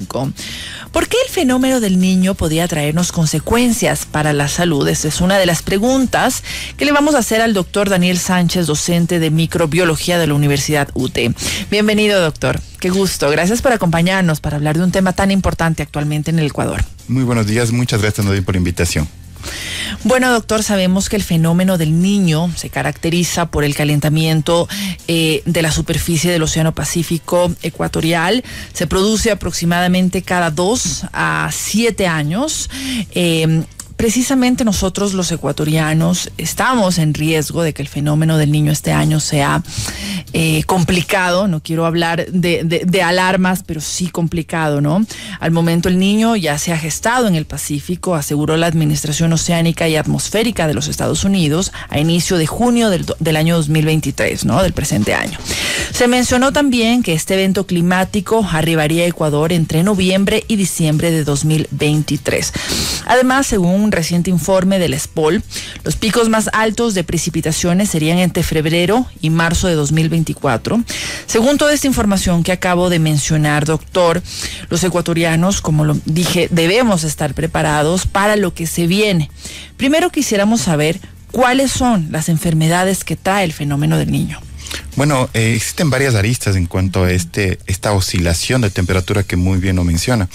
crónico. ¿Por qué el fenómeno del niño podría traernos consecuencias para la salud? Esta es una de las preguntas que le vamos a hacer al doctor Daniel Sánchez, docente de microbiología de la Universidad UTE. Bienvenido, doctor. Qué gusto. Gracias por acompañarnos para hablar de un tema tan importante actualmente en el Ecuador. Muy buenos días. Muchas gracias, Nadia, por la invitación. Bueno, doctor, sabemos que el fenómeno del Niño se caracteriza por el calentamiento de la superficie del Océano Pacífico ecuatorial. Se produce aproximadamente cada 2 a 7 años. Precisamente nosotros los ecuatorianos estamos en riesgo de que el fenómeno del Niño este año sea complicado. No quiero hablar de alarmas, pero sí complicado, ¿no? Al momento el Niño ya se ha gestado en el Pacífico, aseguró la Administración Oceánica y Atmosférica de los Estados Unidos a inicio de junio del año 2023, ¿no? Del presente año. Se mencionó también que este evento climático arribaría a Ecuador entre noviembre y diciembre de 2023. Además, según un reciente informe del SPOL, los picos más altos de precipitaciones serían entre febrero y marzo de 2024. Según toda esta información que acabo de mencionar, doctor, los ecuatorianos, como lo dije, debemos estar preparados para lo que se viene. Primero quisiéramos saber cuáles son las enfermedades que trae el fenómeno del Niño. Bueno, existen varias aristas en cuanto a esta oscilación de temperatura que muy bien lo menciona.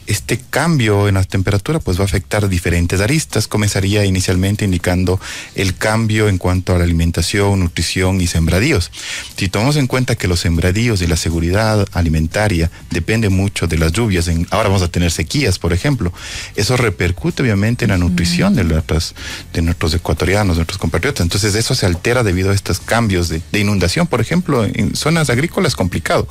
Este cambio en la temperatura pues va a afectar diferentes aristas. Comenzaría inicialmente indicando el cambio en cuanto a la alimentación, nutrición y sembradíos. Si tomamos en cuenta que los sembradíos y la seguridad alimentaria depende mucho de las lluvias, ahora vamos a tener sequías, por ejemplo, eso repercute obviamente en la nutrición de nuestros ecuatorianos, de nuestros compatriotas. Entonces eso se altera debido a estos cambios de inundación, por ejemplo, en zonas agrícolas complicado.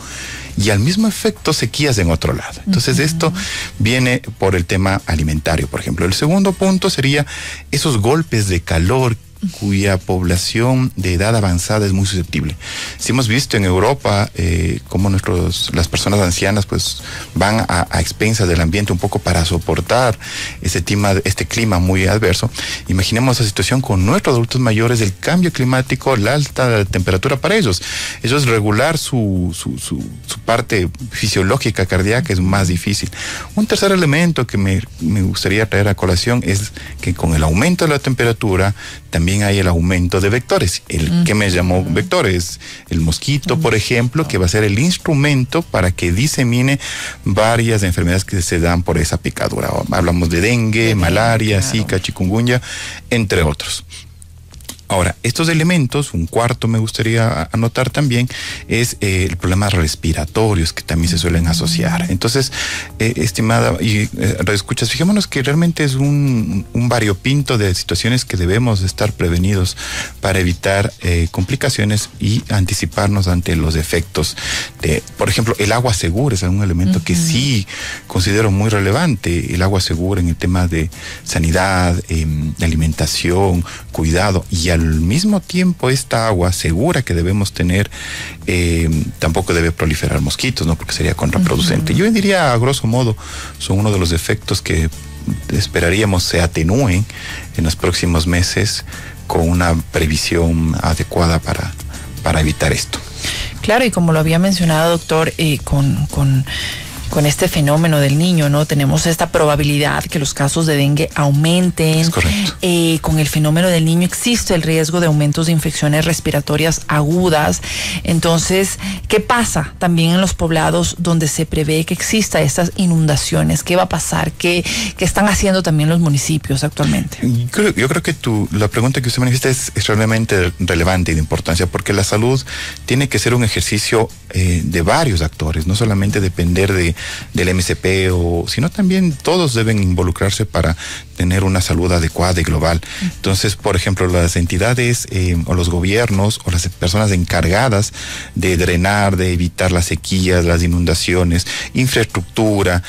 Y al mismo efecto sequías en otro lado. Entonces esto viene por el tema alimentario, por ejemplo. El segundo punto sería esos golpes de calor cuya población de edad avanzada es muy susceptible. Si hemos visto en Europa cómo las personas ancianas pues van a expensas del ambiente un poco para soportar este clima muy adverso. Imaginemos esa situación con nuestros adultos mayores, el cambio climático, la alta temperatura para ellos. Ellos regular su parte fisiológica cardíaca es más difícil. Un tercer elemento que me gustaría traer a colación es que con el aumento de la temperatura también hay el aumento de vectores. ¿Qué me llamó vectores? El mosquito, por ejemplo, que va a ser el instrumento para que disemine varias enfermedades que se dan por esa picadura. Hablamos de dengue, malaria, zika, chikungunya, entre otros. Ahora, estos elementos, un cuarto me gustaría anotar también, es el problema respiratorios que también se suelen asociar. Entonces, estimada y radioescuchas, fijémonos que realmente es un variopinto de situaciones que debemos estar prevenidos para evitar complicaciones y anticiparnos ante los efectos de, por ejemplo, el agua segura es un elemento que sí considero muy relevante. El agua segura en el tema de sanidad, de alimentación, cuidado, y al mismo tiempo esta agua segura que debemos tener tampoco debe proliferar mosquitos, ¿no? Porque sería contraproducente. Yo diría, a grosso modo, son uno de los efectos que esperaríamos se atenúen en los próximos meses con una previsión adecuada para evitar esto. Claro, y como lo había mencionado, doctor, con este fenómeno del Niño, ¿no? Tenemos esta probabilidad que los casos de dengue aumenten. Es correcto. Con el fenómeno del Niño existe el riesgo de aumentos de infecciones respiratorias agudas. Entonces, ¿qué pasa también en los poblados donde se prevé que exista estas inundaciones? ¿Qué va a pasar? ¿Qué están haciendo también los municipios actualmente? Yo creo que la pregunta que usted manifiesta es realmente relevante y de importancia, porque la salud tiene que ser un ejercicio de varios actores, no solamente depender del MSP, sino también todos deben involucrarse para tener una salud adecuada y global. Entonces, por ejemplo, las entidades o los gobiernos o las personas encargadas de drenar, de evitar las sequías, las inundaciones, infraestructura,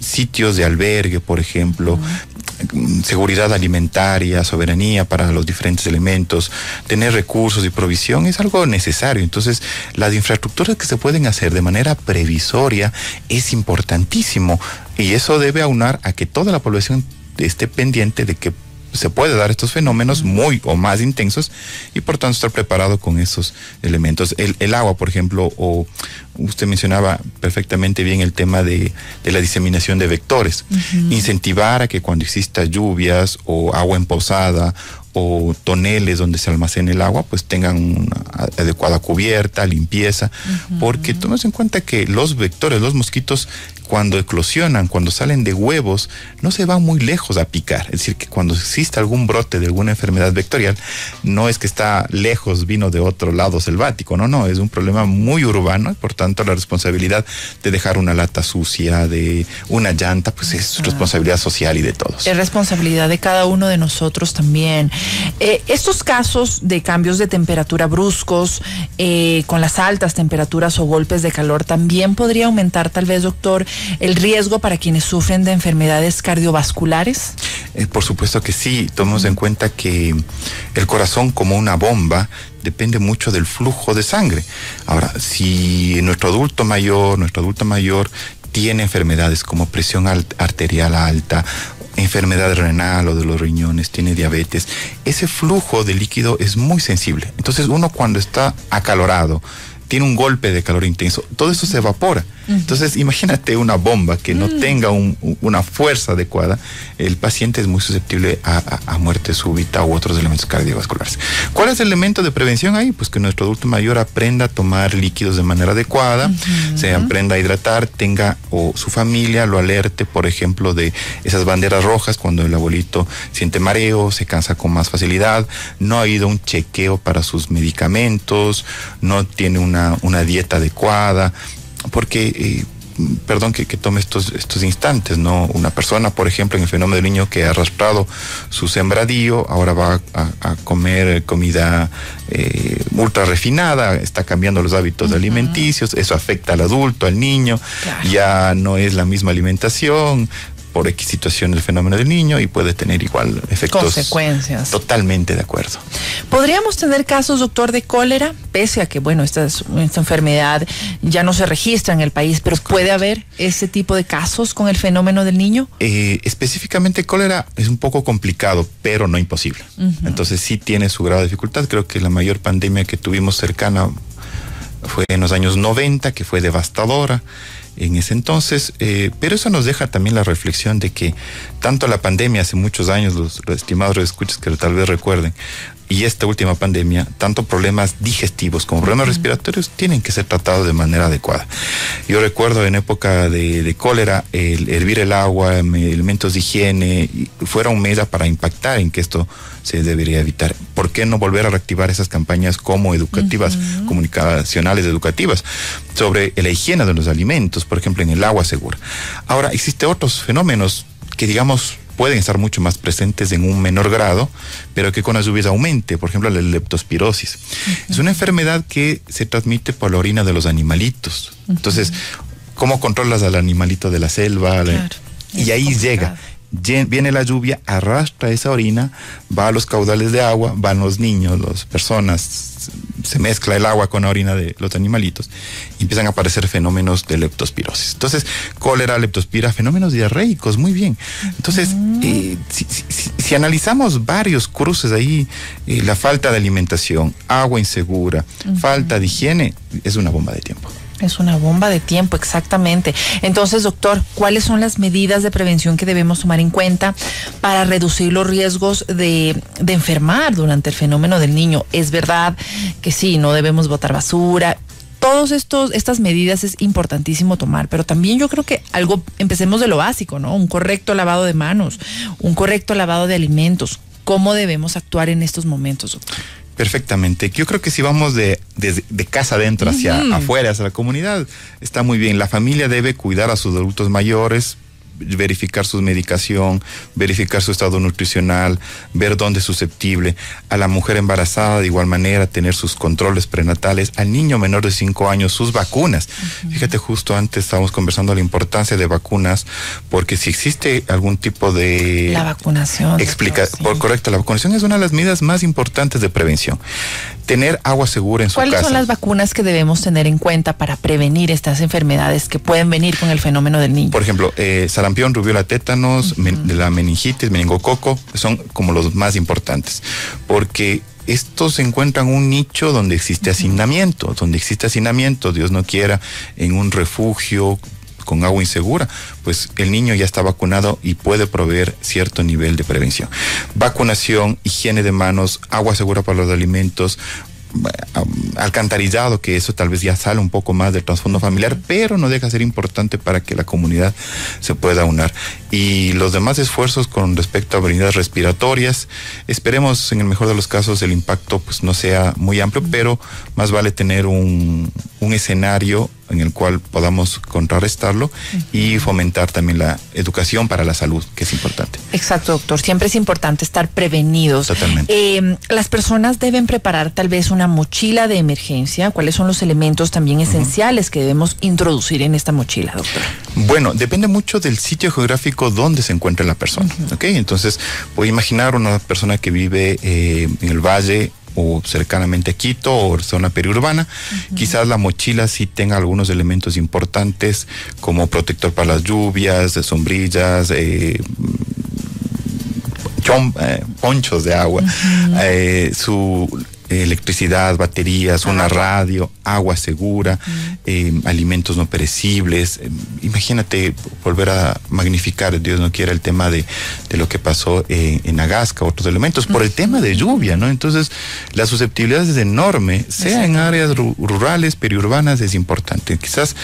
sitios de albergue, por ejemplo, seguridad alimentaria, soberanía para los diferentes elementos, tener recursos y provisión es algo necesario. Entonces, las infraestructuras que se pueden hacer de manera previsoria es importantísimo, y eso debe aunar a que toda la población esté pendiente de que se puede dar estos fenómenos muy o más intensos y por tanto estar preparado con esos elementos. El agua, por ejemplo, o usted mencionaba perfectamente bien el tema de la diseminación de vectores. Incentivar a que cuando exista lluvias o agua emposada o toneles donde se almacene el agua, pues tengan una adecuada cubierta, limpieza, porque tomemos en cuenta que los vectores, los mosquitos, cuando eclosionan, cuando salen de huevos, no se van muy lejos a picar. Es decir, que cuando existe algún brote de alguna enfermedad vectorial, no es que está lejos, vino de otro lado selvático, no, es un problema muy urbano, y por tanto la responsabilidad de dejar una lata sucia, de una llanta, pues es responsabilidad social y de todos. Es responsabilidad de cada uno de nosotros también. Estos casos de cambios de temperatura bruscos, con las altas temperaturas o golpes de calor, también podría aumentar tal vez, doctor, el riesgo para quienes sufren de enfermedades cardiovasculares. Por supuesto que sí. Tomemos en cuenta que el corazón, como una bomba, depende mucho del flujo de sangre. Ahora, si nuestro adulto mayor tiene enfermedades como presión arterial alta, enfermedad renal o de los riñones, tiene diabetes, ese flujo de líquido es muy sensible. Entonces uno, cuando está acalorado, tiene un golpe de calor intenso, todo eso se evapora. Entonces, imagínate una bomba que no tenga una fuerza adecuada, el paciente es muy susceptible a muerte súbita u otros elementos cardiovasculares. ¿Cuál es el elemento de prevención ahí? Pues que nuestro adulto mayor aprenda a tomar líquidos de manera adecuada, se aprenda a hidratar, tenga o su familia lo alerte, por ejemplo, de esas banderas rojas cuando el abuelito siente mareo, se cansa con más facilidad, no ha ido a un chequeo para sus medicamentos, no tiene una dieta adecuada, porque perdón que tome estos instantes, ¿no? Una persona, por ejemplo, en el fenómeno del niño que ha arrastrado su sembradío, ahora va a comer comida ultra refinada, está cambiando los hábitos alimenticios, eso afecta al adulto, al niño, ya no es la misma alimentación, por X situación el fenómeno del niño, y puede tener igual efectos. Consecuencias. Totalmente de acuerdo. ¿Podríamos tener casos, doctor, de cólera? Pese a que, bueno, esta enfermedad ya no se registra en el país, pero ¿puede haber ese tipo de casos con el fenómeno del niño? Específicamente cólera es un poco complicado, pero no imposible. Entonces sí tiene su grado de dificultad. Creo que la mayor pandemia que tuvimos cercana fue en los años 90, que fue devastadora en ese entonces, pero eso nos deja también la reflexión de que tanto la pandemia hace muchos años, los estimados escuchas que tal vez recuerden, y esta última pandemia, tanto problemas digestivos como problemas respiratorios tienen que ser tratados de manera adecuada. Yo recuerdo en época de cólera, el hervir el agua, elementos de higiene, fuera un medio para impactar en que esto se debería evitar. ¿Por qué no volver a reactivar esas campañas como educativas, comunicacionales educativas, sobre la higiene de los alimentos, por ejemplo, en el agua segura? Ahora, existen otros fenómenos que, digamos, pueden estar mucho más presentes en un menor grado, pero que con las lluvias aumente. Por ejemplo, la leptospirosis. Es una enfermedad que se transmite por la orina de los animalitos. Entonces, ¿cómo controlas al animalito de la selva? Claro, y ahí llega. Viene la lluvia, arrastra esa orina, va a los caudales de agua, van los niños, las personas, se mezcla el agua con la orina de los animalitos y empiezan a aparecer fenómenos de leptospirosis. Entonces, cólera, leptospira, fenómenos diarreicos, muy bien. Entonces, si analizamos varios cruces ahí, la falta de alimentación, agua insegura, falta de higiene, es una bomba de tiempo. Es una bomba de tiempo, exactamente. Entonces, doctor, ¿cuáles son las medidas de prevención que debemos tomar en cuenta para reducir los riesgos de enfermar durante el fenómeno del niño? Es verdad que sí, no debemos botar basura. Todas estas medidas es importantísimo tomar, pero también yo creo que empecemos de lo básico, ¿no? Un correcto lavado de manos, un correcto lavado de alimentos. ¿Cómo debemos actuar en estos momentos, doctor? Perfectamente. Yo creo que si vamos de casa adentro hacia afuera, hacia la comunidad, está muy bien. La familia debe cuidar a sus adultos mayores, verificar su medicación, verificar su estado nutricional, ver dónde es susceptible. A la mujer embarazada, de igual manera, tener sus controles prenatales. Al niño menor de 5 años, sus vacunas. Fíjate, justo antes estábamos conversando la importancia de vacunas, porque si existe algún tipo de... La vacunación. Correcto, la vacunación es una de las medidas más importantes de prevención. tener agua segura en su casa. ¿Cuáles son las vacunas que debemos tener en cuenta para prevenir estas enfermedades que pueden venir con el fenómeno del niño? Por ejemplo, sarampión, rubiola, tétanos, de la meningitis, meningococo, son como los más importantes, porque estos se encuentran en un nicho donde existe hacinamiento, Dios no quiera, en un refugio con agua insegura, pues el niño ya está vacunado y puede proveer cierto nivel de prevención. Vacunación, higiene de manos, agua segura para los alimentos, alcantarillado, que eso tal vez ya sale un poco más del trasfondo familiar, pero no deja de ser importante para que la comunidad se pueda unar. Y los demás esfuerzos con respecto a avenidas respiratorias, esperemos en el mejor de los casos el impacto pues no sea muy amplio, pero más vale tener un escenario en el cual podamos contrarrestarlo y fomentar también la educación para la salud, que es importante. Exacto, doctor. Siempre es importante estar prevenidos. Totalmente. Las personas deben preparar tal vez una mochila de emergencia. ¿Cuáles son los elementos también esenciales que debemos introducir en esta mochila, doctor? Bueno, depende mucho del sitio geográfico donde se encuentre la persona. ¿Ok? Entonces, voy a imaginar una persona que vive en el valle o cercanamente a Quito o zona periurbana, quizás la mochila sí tenga algunos elementos importantes como protector para las lluvias, sombrillas, ponchos de agua, su electricidad, baterías, una radio, agua segura, alimentos no perecibles. Imagínate volver a magnificar, Dios no quiera, el tema de lo que pasó en Agasca, otros elementos, por el tema de lluvia, ¿no? Entonces, la susceptibilidad es enorme, sea en áreas rurales, periurbanas, es importante. Quizás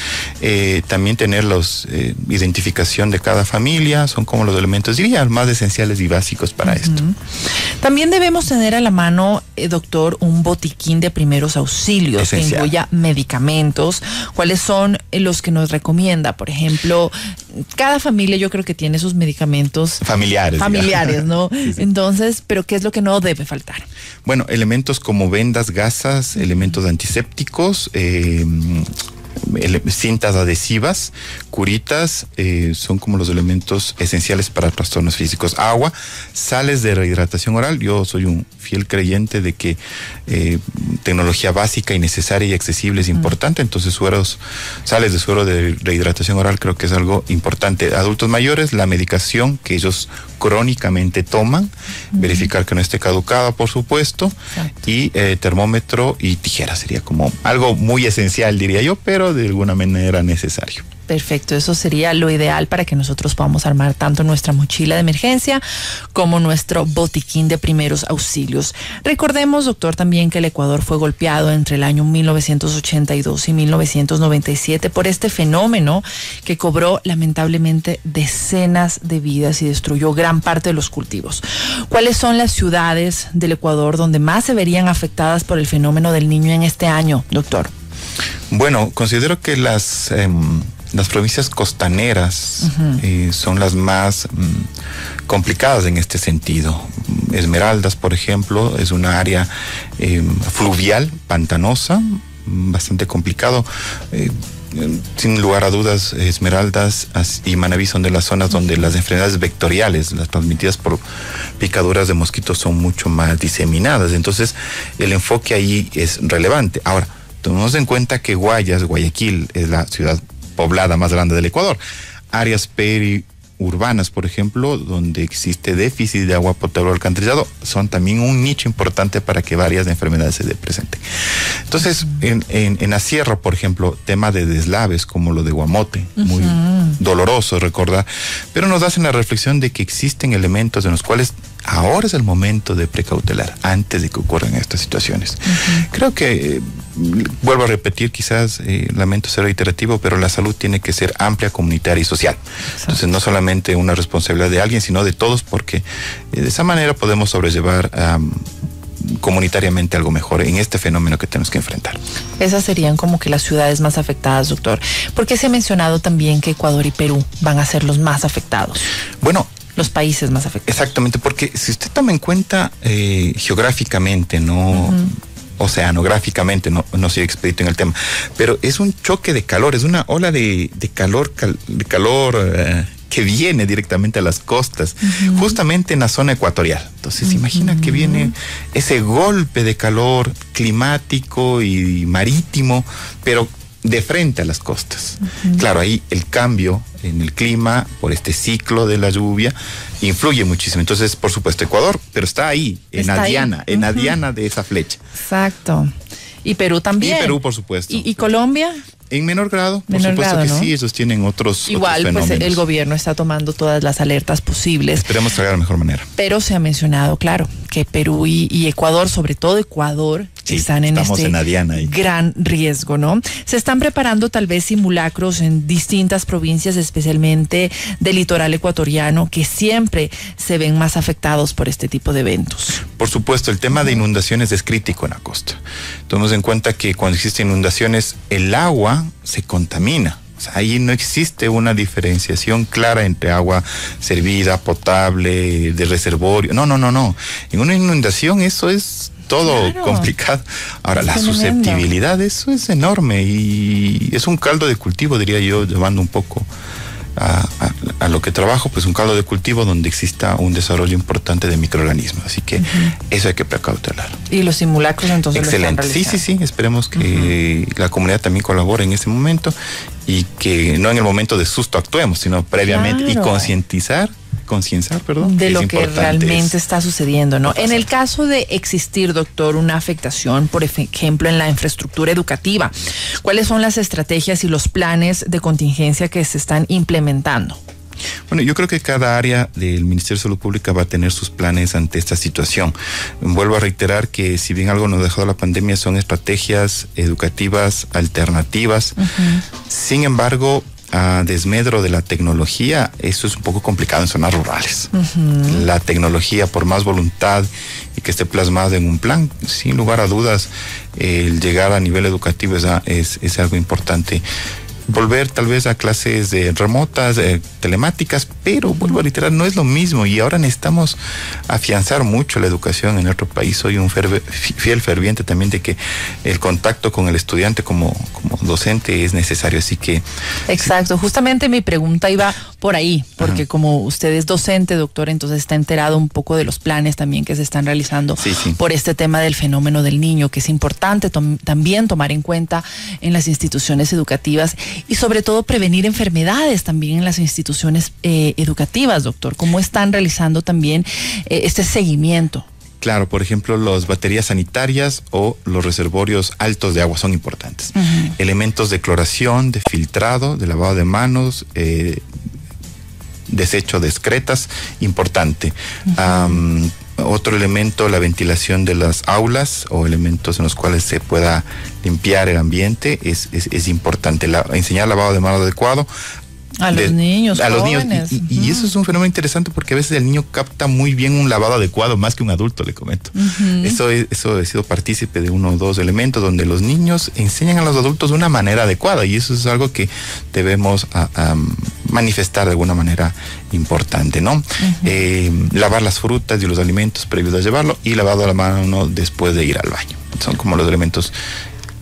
también tener los identificación de cada familia, son como los elementos, diría, más esenciales y básicos para esto. También debemos tener a la mano, doctor, un botiquín de primeros auxilios esencial, que incluya medicamentos. ¿Cuáles son los que nos recomienda? Por ejemplo, cada familia yo creo que tiene sus medicamentos familiares, ¿no? Sí. Entonces, ¿pero qué es lo que no debe faltar? Bueno, elementos como vendas, gasas, elementos antisépticos, cintas adhesivas, curitas, son como los elementos esenciales para trastornos físicos. Agua, sales de rehidratación oral. Yo soy un fiel creyente de que tecnología básica y necesaria y accesible es importante, entonces sales de suero de rehidratación oral creo que es algo importante. Adultos mayores, la medicación que ellos crónicamente toman, verificar que no esté caducada, por supuesto. Exacto. Y termómetro y tijera sería como algo muy esencial, diría yo, pero de alguna manera necesario. Perfecto, eso sería lo ideal para que nosotros podamos armar tanto nuestra mochila de emergencia como nuestro botiquín de primeros auxilios. Recordemos, doctor, también que el Ecuador fue golpeado entre el año 1982 y 1997 por este fenómeno que cobró lamentablemente decenas de vidas y destruyó gran parte de los cultivos. ¿Cuáles son las ciudades del Ecuador donde más se verían afectadas por el fenómeno del niño en este año, doctor? Bueno, considero que las provincias costaneras son las más complicadas en este sentido. Esmeraldas, por ejemplo, es una área fluvial, pantanosa, bastante complicado. Sin lugar a dudas, Esmeraldas y Manabí son de las zonas donde las enfermedades vectoriales, las transmitidas por picaduras de mosquitos, son mucho más diseminadas. Entonces, el enfoque ahí es relevante. Ahora, tomemos en cuenta que Guayaquil, es la ciudad poblada más grande del Ecuador. Áreas periurbanas, por ejemplo, donde existe déficit de agua potable o alcantarillado, son también un nicho importante para que varias enfermedades se presenten. Entonces, en la sierra, por ejemplo, tema de deslaves como lo de Guamote, muy doloroso recordar, pero nos hacen la reflexión de que existen elementos en los cuales ahora es el momento de precautelar antes de que ocurran estas situaciones. Creo que, vuelvo a repetir, quizás lamento ser reiterativo, pero la salud tiene que ser amplia, comunitaria y social. Exacto. Entonces, no solamente una responsabilidad de alguien, sino de todos, porque de esa manera podemos sobrellevar comunitariamente algo mejor en este fenómeno que tenemos que enfrentar. Esas serían como que las ciudades más afectadas, doctor. ¿Por qué se ha mencionado también que Ecuador y Perú van a ser los más afectados? Bueno, los países más afectados. Exactamente, porque si usted toma en cuenta geográficamente, no oceanográficamente, no soy experto en el tema, pero es un choque de calor, es una ola de calor que viene directamente a las costas, justamente en la zona ecuatorial. Entonces, imagina que viene ese golpe de calor climático y marítimo, pero de frente a las costas. Claro, ahí el cambio en el clima por este ciclo de la lluvia influye muchísimo. Entonces, por supuesto, Ecuador, pero está ahí, en la diana, en la diana de esa flecha. Exacto. Y Perú también. Y Perú, por supuesto. ¿Y Colombia? En menor grado, por supuesto que sí, ellos tienen otros fenómenos. Pues el gobierno está tomando todas las alertas posibles. Esperemos que haga de la mejor manera. Pero se ha mencionado, claro, que Perú y Ecuador, sobre todo Ecuador, están en este gran riesgo, ¿no? Se están preparando tal vez simulacros en distintas provincias, especialmente del litoral ecuatoriano, que siempre se ven más afectados por este tipo de eventos. Por supuesto, el tema de inundaciones es crítico en la costa. Tomemos en cuenta que cuando existen inundaciones, el agua se contamina. O sea, ahí no existe una diferenciación clara entre agua servida, potable, de reservorio. No. En una inundación eso es todo complicado. Ahora, la susceptibilidad, eso es enorme y es un caldo de cultivo, diría yo, llevando un poco a lo que trabajo, pues un caldo de cultivo donde exista un desarrollo importante de microorganismos. Así que eso hay que precautelar. Y los simulacros entonces excelente. Lo están realizando. Sí. Esperemos que la comunidad también colabore en ese momento y que no en el momento de susto actuemos, sino previamente y concienciar, de lo que realmente está sucediendo, ¿no? En el caso de existir, doctor, una afectación, por ejemplo, en la infraestructura educativa, ¿cuáles son las estrategias y los planes de contingencia que se están implementando? Bueno, yo creo que cada área del Ministerio de Salud Pública va a tener sus planes ante esta situación. Vuelvo a reiterar que si bien algo nos dejó la pandemia son estrategias educativas alternativas. Sin embargo, a desmedro de la tecnología, eso es un poco complicado en zonas rurales. La tecnología, por más voluntad y que esté plasmada en un plan, sin lugar a dudas, el llegar a nivel educativo es algo importante. Volver tal vez a clases remotas, telemáticas, pero vuelvo a reiterar, no es lo mismo y ahora necesitamos afianzar mucho la educación en nuestro país. Soy un fiel ferviente también de que el contacto con el estudiante como docente es necesario, así que... Exacto, justamente mi pregunta iba por ahí, porque como usted es docente, doctor, entonces está enterado un poco de los planes también que se están realizando por este tema del fenómeno del niño, que es importante también tomar en cuenta en las instituciones educativas y sobre todo prevenir enfermedades también en las instituciones educativas, doctor. ¿Cómo están realizando también este seguimiento? Claro, por ejemplo, las baterías sanitarias o los reservorios altos de agua son importantes. Elementos de cloración, de filtrado, de lavado de manos, desecho de excretas, importante. Otro elemento, la ventilación de las aulas o elementos en los cuales se pueda limpiar el ambiente es importante. Enseñar lavado de manos adecuado. A los niños. Y eso es un fenómeno interesante porque a veces el niño capta muy bien un lavado adecuado más que un adulto, le comento. Eso he sido partícipe de uno o dos elementos donde los niños enseñan a los adultos de una manera adecuada y eso es algo que debemos manifestar de alguna manera importante, ¿no? Lavar las frutas y los alimentos previos a llevarlo y lavado de la mano después de ir al baño. Son como los elementos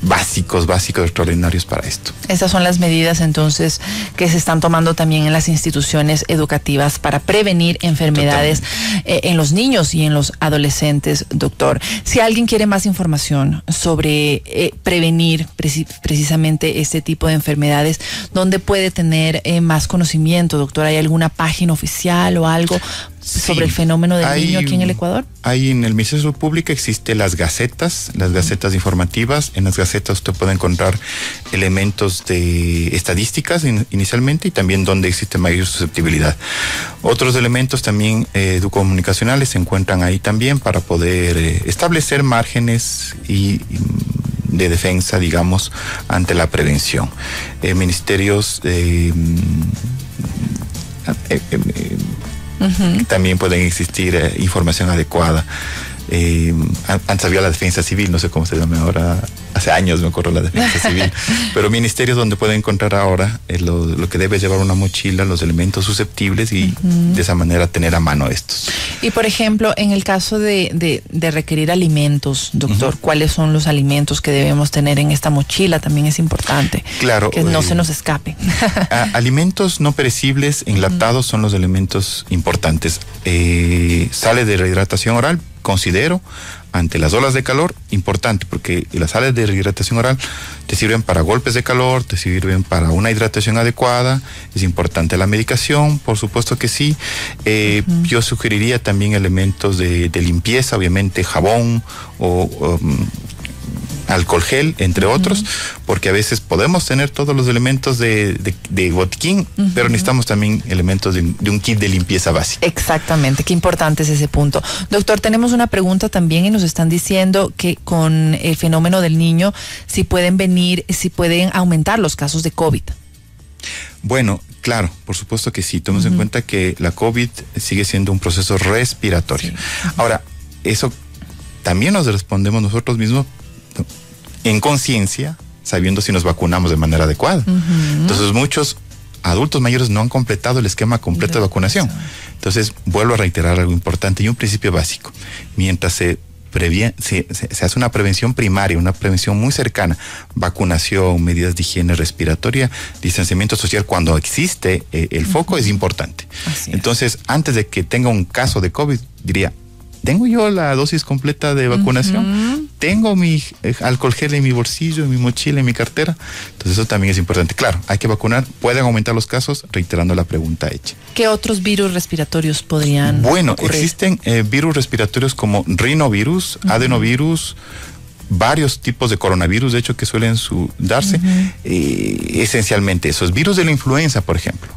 básicos, extraordinarios para esto. Esas son las medidas entonces que se están tomando también en las instituciones educativas para prevenir enfermedades en los niños y en los adolescentes, doctor. Si alguien quiere más información sobre prevenir precisamente este tipo de enfermedades, ¿dónde puede tener más conocimiento, doctor? ¿Hay alguna página oficial o algo sobre el fenómeno del niño aquí en el Ecuador? Ahí en el Ministerio de Salud Pública existen las gacetas informativas. En las gacetas usted puede encontrar elementos de estadísticas inicialmente y también donde existe mayor susceptibilidad. Otros elementos también educomunicacionales se encuentran ahí también para poder establecer márgenes y de defensa, digamos, ante la prevención. Ministerios también pueden existir información adecuada. Antes había la defensa civil, no sé cómo se llama ahora. hace años me acuerdo la defensa civil, pero ministerios donde puede encontrar ahora lo que debe llevar una mochila, los elementos susceptibles y de esa manera tener a mano estos. Y por ejemplo, en el caso de requerir alimentos, doctor, ¿cuáles son los alimentos que debemos tener en esta mochila? También es importante. Claro. Que no se nos escape. Alimentos no perecibles, enlatados son los elementos importantes. Sales de rehidratación oral, considero, ante las olas de calor, importante, porque las sales de rehidratación oral te sirven para golpes de calor, te sirven para una hidratación adecuada, es importante la medicación, por supuesto que sí. Yo sugeriría también elementos de limpieza, obviamente jabón o alcohol gel, entre otros, porque a veces podemos tener todos los elementos de botiquín, pero necesitamos también elementos de un kit de limpieza básica. Exactamente, qué importante es ese punto. Doctor, tenemos una pregunta también y nos están diciendo que con el fenómeno del niño, si pueden aumentar los casos de COVID. Bueno, claro, por supuesto que sí. Tomemos en cuenta que la COVID sigue siendo un proceso respiratorio. Sí. Ahora, eso también nos respondemos nosotros mismos en conciencia, sabiendo si nos vacunamos de manera adecuada. Entonces, muchos adultos mayores no han completado el esquema completo de vacunación. Entonces, vuelvo a reiterar algo importante y un principio básico. Mientras se hace una prevención primaria, una prevención muy cercana, vacunación, medidas de higiene respiratoria, distanciamiento social, cuando existe el foco, es importante. Entonces, antes de que tenga un caso de COVID, diría, ¿tengo yo la dosis completa de vacunación? ¿Tengo mi alcohol gel en mi bolsillo, en mi mochila, en mi cartera? Entonces eso también es importante. Claro, hay que vacunar. ¿Pueden aumentar los casos? Reiterando la pregunta hecha. ¿Qué otros virus respiratorios podrían ocurrir? Existen virus respiratorios como rinovirus, adenovirus, varios tipos de coronavirus, de hecho, que suelen darse. Esencialmente esos virus de la influenza, por ejemplo.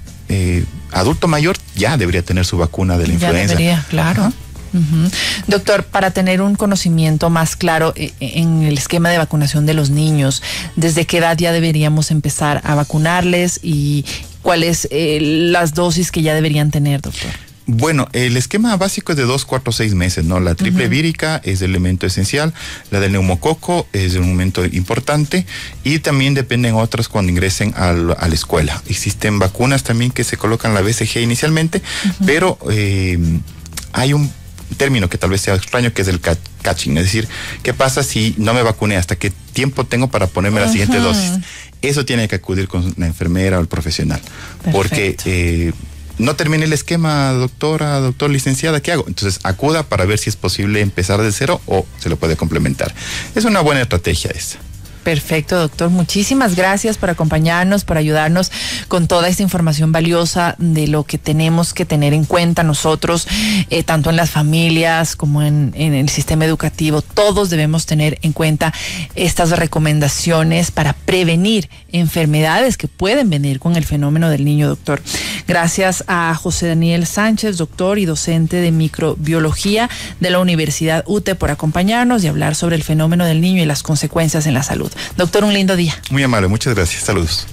Adulto mayor ya debería tener su vacuna de la influenza. Ya debería, claro. Doctor, para tener un conocimiento más claro en el esquema de vacunación de los niños, ¿desde qué edad ya deberíamos empezar a vacunarles y cuáles las dosis que ya deberían tener, doctor? Bueno, el esquema básico es de 2, 4, 6 meses, ¿no? La triple vírica es el elemento esencial, la del neumococo es un elemento importante y también dependen otras cuando ingresen a la escuela. Existen vacunas también que se colocan la BCG inicialmente, pero hay un término que tal vez sea extraño, que es el catching, es decir, ¿qué pasa si no me vacuné? ¿Hasta qué tiempo tengo para ponerme la siguiente dosis? Eso tiene que acudir con la enfermera o el profesional. Perfecto. Porque no terminé el esquema, doctor, licenciada, ¿qué hago? Entonces acuda para ver si es posible empezar de cero o se lo puede complementar. Es una buena estrategia esta. Perfecto, doctor. Muchísimas gracias por acompañarnos, por ayudarnos con toda esta información valiosa de lo que tenemos que tener en cuenta nosotros, tanto en las familias como en el sistema educativo. Todos debemos tener en cuenta estas recomendaciones para prevenir enfermedades que pueden venir con el fenómeno del niño, doctor. Gracias a José Daniel Sánchez, doctor y docente de microbiología de la Universidad UTE, por acompañarnos y hablar sobre el fenómeno del niño y las consecuencias en la salud. Doctor, un lindo día. Muy amable, muchas gracias. Saludos.